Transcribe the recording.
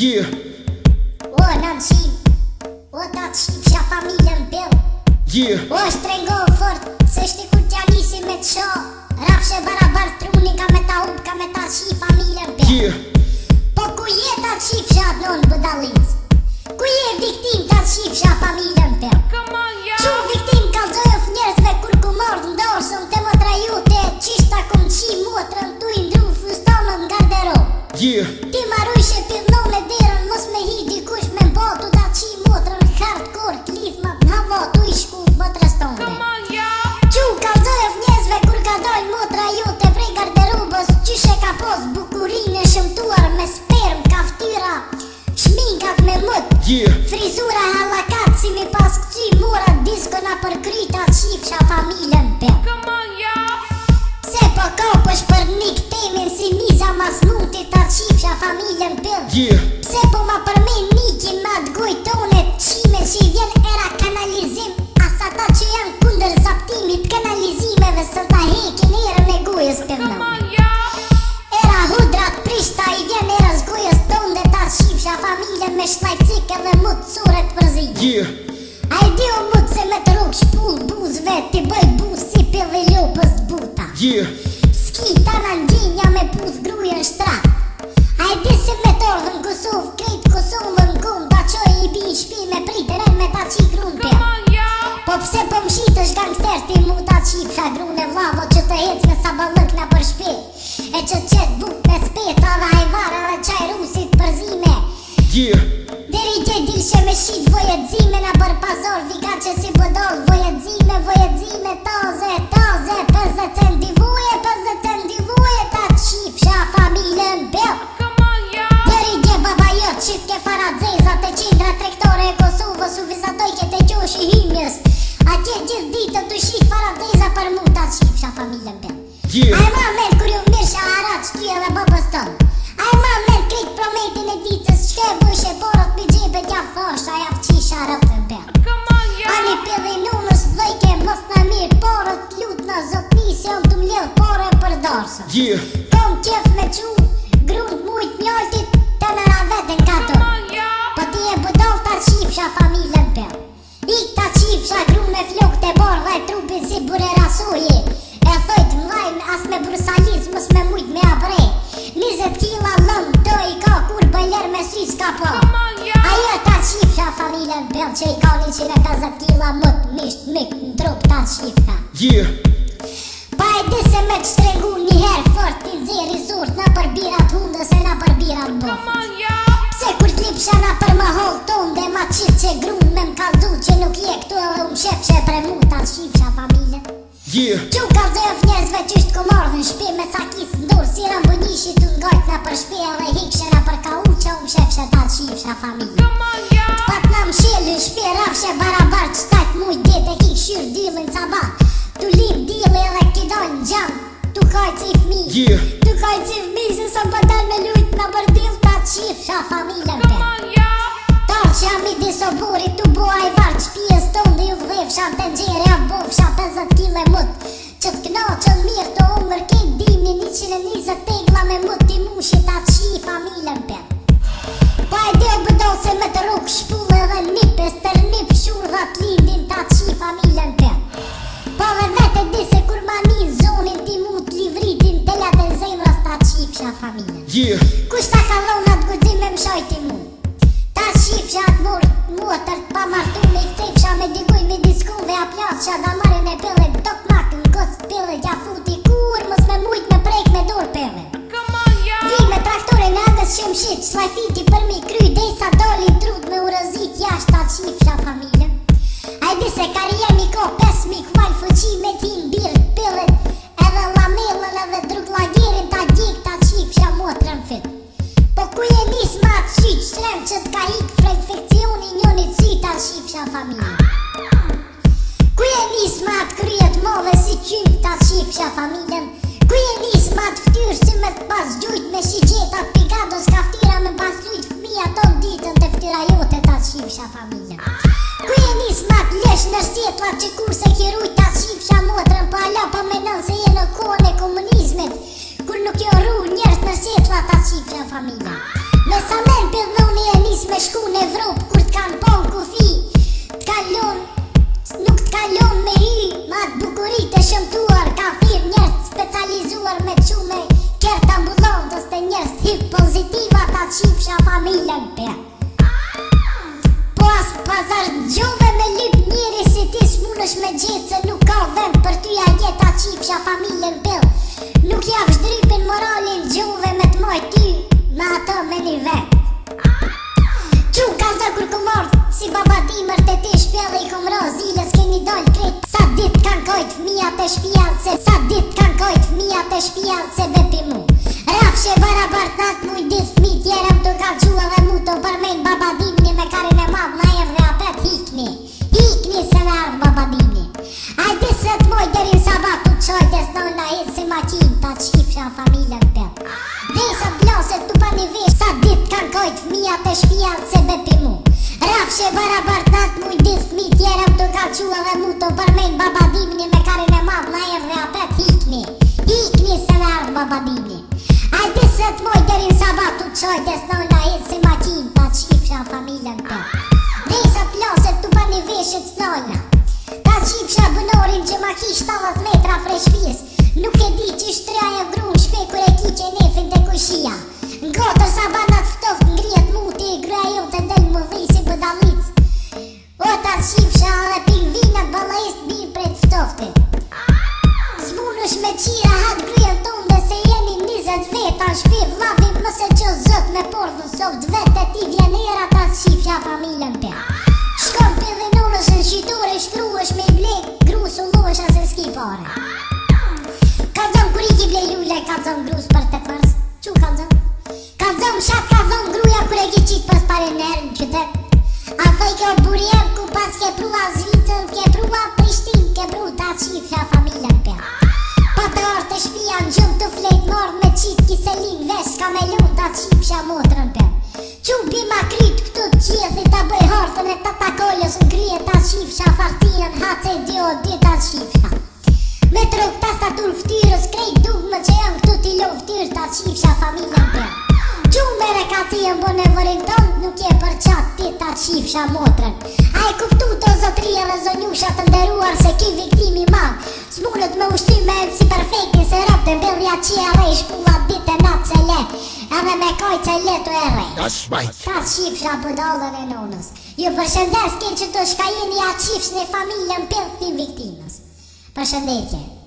Yeah. O në qim, o ta qifsha familjen pel. Yeah. O shtrego fort, se shti kur t'ja nisi me t'sho. Rafshe barabar truni ka me ta up, ka me ta qi familjen pel. Yeah. Po ku je ta qifsha non budalic? Ku je viktim ta qifsha familjen pel? Qu viktim kalzojof njerëzve kur ku mord ndoshën te motra jute, qishta kum qi motrën tu i ndru fustonën nga garderob. Yeah. Ti marrujshe pillon e derën, mos me hi dikush me mbatu ta qi motrën hardcore, t'lithmat n'hava tu i shku motrës tonde. Qu kalzojof njerëzve kur ka dojnë motra jote prej garderobës, qyshe ka pos bukurinë e shëmtuar me sperm, kaftyra, shminkat me mut. Yeah. Frizura halakat si mi pas këty mura disko na përkryta qifsha familjen pe. Se po kopësh për nik temin si miza mas muti ta qifsha familjen pe. Yeah. Se po ma përmen nikin ma t'goj tonet qime që i vjen era kanalizim. Asa ta që janë kunder zaptimit kanalizimeve së ta hekin erën e gojës për nëmë. Era hudrat prishta i vjen erës gojës tonde ta qifsha familjen me shlajcik edhe mut suret përzim. Yeah. A i dio mut se me të ruk shpull buzve ti bëj buz si pill dhe lopës buta. Yeah. Ski tana ndjenja me puz grujen shtrat. A i di se me tordhën Kosovë, krejt Kosovën kum, ta qoj i bi i shpi me priteren me ta qi grun pja. Po pse po mshitësh gangster ti mu ta qifsha grun e vlavo që të hec me saballëk na për shpi. E që qet buk me speta dhe hajvara dhe qaj rusit përzime. Yeah. Deri gje dilshe me shqit vojedzime na për pazor, vika që si bëdol vojedzime, taze, 50 cent divoje, 50 cent divoje, ta qifsha familjen bel. Deri gje baba jot qit ke faradzezat e qindra trektore e Kosovës u vizatoj ke te qoshi himjes. Atje gjithë ditën të shit faradzeza për mu ta qifsha familjen bel. Yeah. A e ma men kur ju mirsha arat shty edhe babës tonë. A e ma men krit prometin e ditës shke bëshe porot mi gjepet ja thosha ja fqisha rëpën bel. Ani pidhi numës dhejke mos në mirë porot lut në zotni se on të mledh pore për dorsën. Yeah. Kom qef me qu, grunt mujt mjoltit të nëra vetën kato. Po ti e budol ta qifsha familjen bel. Ik ta qifsha grun me flok të borë dhe trupin si bure rasoje. E thojt mlajn as me brusalis mos me mujt me apre. 20 kila lëm të i ka kur bëller me sy s'ka po. Ajo ta qifsha familjen bel që i ka 150 kila mët misht mik në trup ta qifsha. Yeah. Pa e di se me të shtregu njëherë fort t'i nxeri zurt në për birat hundës e në për birat bofës. Se kur t'lipsha na për më hol ton dhe ma qit që grun me m'kallzu që nuk je këtu edhe shef që e premu ta qifsha familjen. Yeah. Qu kalzojof njerëzve qysht ku mordhën shpi me sakis ndur si rambunishi t'u ngajt na për shpi edhe hikshe na për ka që shef që ta qifsha familjen. Pat na msheli shpi rafshe barabar qëtajt mujt dit e ki këshyr dillin cabat. Tu lip dilli edhe kidojnë gjam, tu kajt si fmi. Yeah. Tu kajt si fmi se sa përdel me lujt na për dill ta qifsha familjen pe. Talë që jam i disoburi tu bo a i varë qpijës tonë dhe ju vdhefsha të nxere a bofsha 50 kile mut. Që t'knoqën mirë të umër kejt dimni 120 tegla me mut t'i mushi ta qi familjen pe. Pa e dhe bëdol se me të ruk shpull edhe nipes tër nip shurdhat lindin ta qi familjen pe. Po dhe vete di se kur ma një zonin ti mu t'livritin telat e zemrës ta qifsha familjen. Yeah. Kush ta kalonat gudzim me mshoj ti mu? Ta qifsha t'mur motër t'pa martu me i kcepsha me dikuj me diskuve a plasha da marin e pillet tok makën kos pillet ja futi kur mos me mujt me prek me dur pillet. Vi me traktorin e agës që mshit shlajfiti për mi kry desa doli trut me urëzit jasht ta qifsha familjen. A i di se karjemi ko 5.000 kval fuqi me ti mbirë pillet edhe lamellën edhe druglagerin ta gjik ta qifsha motrën fit. Po ku je nis ma të syt shtrem që t'ka hik fra infekcioni njënit sy ta qifsha familjen. Ku je nis ma të kryet modhe si qym ta qifsha familjen. Ku je nis ma të ftyrë që me t'pas gjujt me shigjetat pigados kaftira me pas lujt fmija ton ditën të ftyra jote ta qifsha familjen. Ku je nis ma të lesh në sjetlat që kur se kirujt ta qifsha motrën pa ala pa menon se je në kohën e komunizmit kur nuk jo rru njerës në sjetlat ta qifsha familjen. Me sa men pillnoni e nis me shku në Evropë kur t'kan pon kufi. Nuk t'kalon me hy, ma t'bukurit e shëmtuar. Ka thirr njerëz specializuar me qume kert ambulantës të njerëz hip pozitiva ta qifsha familjen per. Po as pazar gjove me lyp njeri si ti s'munësh me gjetë se nuk ka vend për ty a jeta qifsha familjen per. Nuk javsh drypin moralin gjove me t'moj ty me ato me një vend. Qu ka zë kur ku mort si baba dimër të ti shpjellë i kom ra zilës keni dal kret. Sa dit kan kojt fmijat e shpjallë se vepi mu. Rafshe barabart nat muj dit fmi tjerem të ka qua dhe mu të përmen baba dimni me karin e madh na erë dhe apet hikni se në ardh baba dimni. Ajde se t'moj derin sabat të qojtes non na hitë si makin ta qifsha familjen për. Dhe sa t'blaset t'u pa një vesh sa dit kan kojt fmijat e shpjallë se vepi mu. Rafshe barabart nat muj dit fmi tjerem të ka qua dhe mu të përmen baba dimni me karin e madh na erë dhe apet hikni se në ardh baba dimni. Ajde se t'moj derin sabat të qojtes non na hitë si makin ta qifsha familjen për. Dhe sa t'blaset t'u pa një veshët s'nojna. Ta qifsha bënorin që ma ki 70 metra frej shpis. Nuk e di që shtraja grun shpe kur e ki që nefin të kushia. Ngotër sa banat ftoft ngrijet muti i graja jo të ndel më dhej si bëdalic. O ta qifsha dhe pingvinat balajst bir prej t'ftoftit. Zbunush me qira hat grujen ton dhe se jeni 20 veta në shpi vlavim mëse që zët me porthën soft vete ti vjen era ta qifsha familjen për. Shkon pidhinonës në shqitore shkruesh me i blek grus u losh asë s'ki pare. Ka dhëm kur i ki ble lule ka dhëm grus për të mars. Qu ka dhëm? Ka dhëm shat ka dhëm gruja kur e ki qit pës pare nërë në qytet. A thoj kjo burjem ku pas ke prua Zvicën, ke prua Prishtin, ke pru ta qifsha familjen për. Pa të artë të shpia në gjëm të flejt mardh me qit kiselin vesh ka me lun ta qifsha motrën për. Qubi ma kryt këtu t'qjethi ta bëj hartën e ta takollës në krije ta qifsha fartiren hace dio di ta qifsha. Me trok tastatur ftyrës krejt dugme që janë këtu t'i lo ftyr ta qifsha familjen për. Qumere ka ti e mbon e vërin ton nuk je për qat ti ta qifsha motrën. A e kuptu të zotrije dhe zonjusha të nderuar se ki viktimi madh. S'munët me ushty me si perfekti se rap të mbillja qia rej shpulla dit e nat se le. Edhe me kaj që letu e rej. Ta qifsha bëdallën e nonës. Ju përshëndes ke që të shka jeni a qifsh në familjen për këti viktimës. Përshëndetje.